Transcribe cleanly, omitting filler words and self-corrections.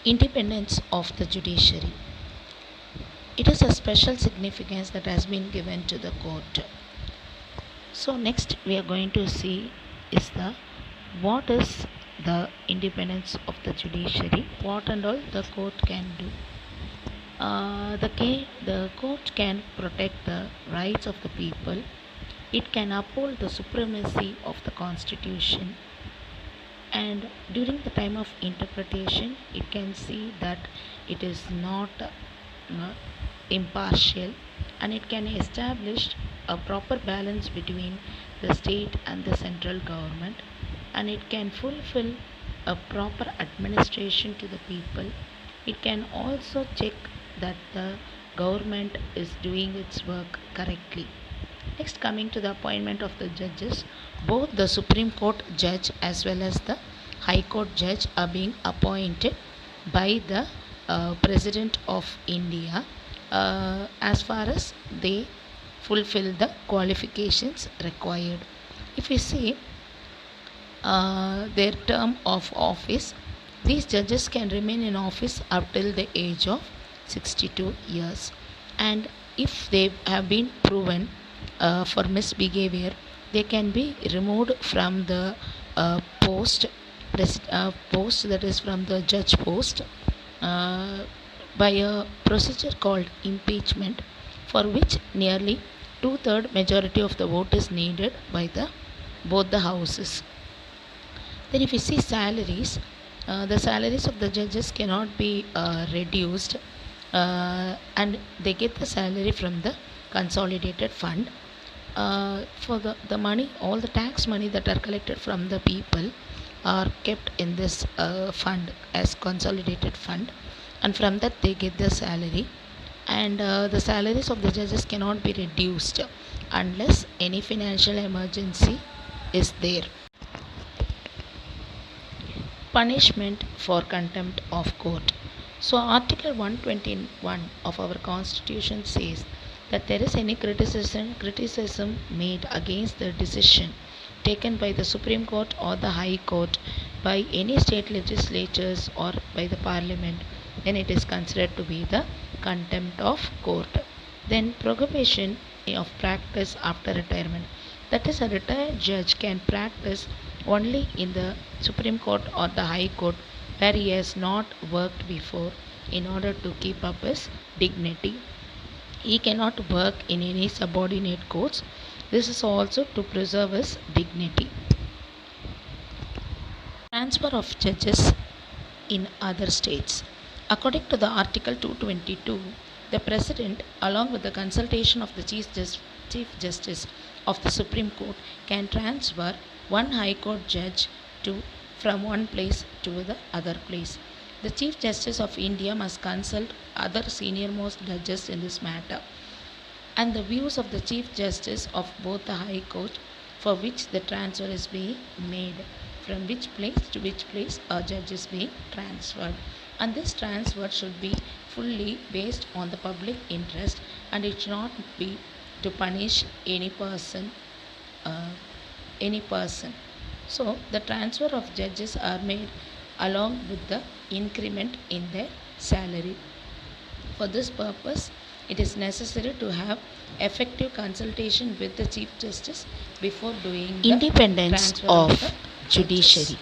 Independence of the judiciary. It is a special significance that has been given to the court. So next we are going to see is the what is the independence of the judiciary, what and all the court can do. The court can protect the rights of the people. It can uphold the supremacy of the constitution, and during the time of interpretation it can see that it is not impartial, and it can establish a proper balance between the state and the central government, and it can fulfill a proper administration to the people. It can also check that the government is doing its work correctly. Next, coming to the appointment of the judges, both the Supreme Court judge as well as the High Court judge are being appointed by the President of India as far as they fulfill the qualifications required. If we see their term of office, these judges can remain in office up till the age of 62 years, and if they have been proven for misbehavior, they can be removed from the post, that is from the judge post, by a procedure called impeachment, for which nearly 2/3 majority of the vote is needed by the both the houses. Then if you see salaries, the salaries of the judges cannot be reduced, and they get the salary from the consolidated fund. For the money, all the tax money that are collected from the people are kept in this fund as consolidated fund, and from that they get the salary. And the salaries of the judges cannot be reduced unless any financial emergency is there. Punishment for contempt of court. So Article 121 of our Constitution says that there is any criticism made against the decision taken by the Supreme Court or the High Court by any state legislatures or by the Parliament, then it is considered to be the contempt of court. Then prohibition of practice after retirement. That is, a retired judge can practice only in the Supreme Court or the High Court where he has not worked before, in order to keep up his dignity. He cannot work in any subordinate courts. This is also to preserve his dignity. Transfer of judges in other states. According to the Article 222, the President, along with the consultation of the Chief Justice of the Supreme Court, can transfer one High Court judge from one place to the other place. The Chief Justice of India must consult other senior-most judges in this matter, and the views of the Chief Justice of both the High Court for which the transfer is being made, from which place to which place a judge is being transferred. And this transfer should be fully based on the public interest, and it should not be to punish any person. So the transfer of judges are made along with the increment in their salary. For this purpose, it is necessary to have effective consultation with the Chief Justice before doing the Independence transfer of the judiciary. judges.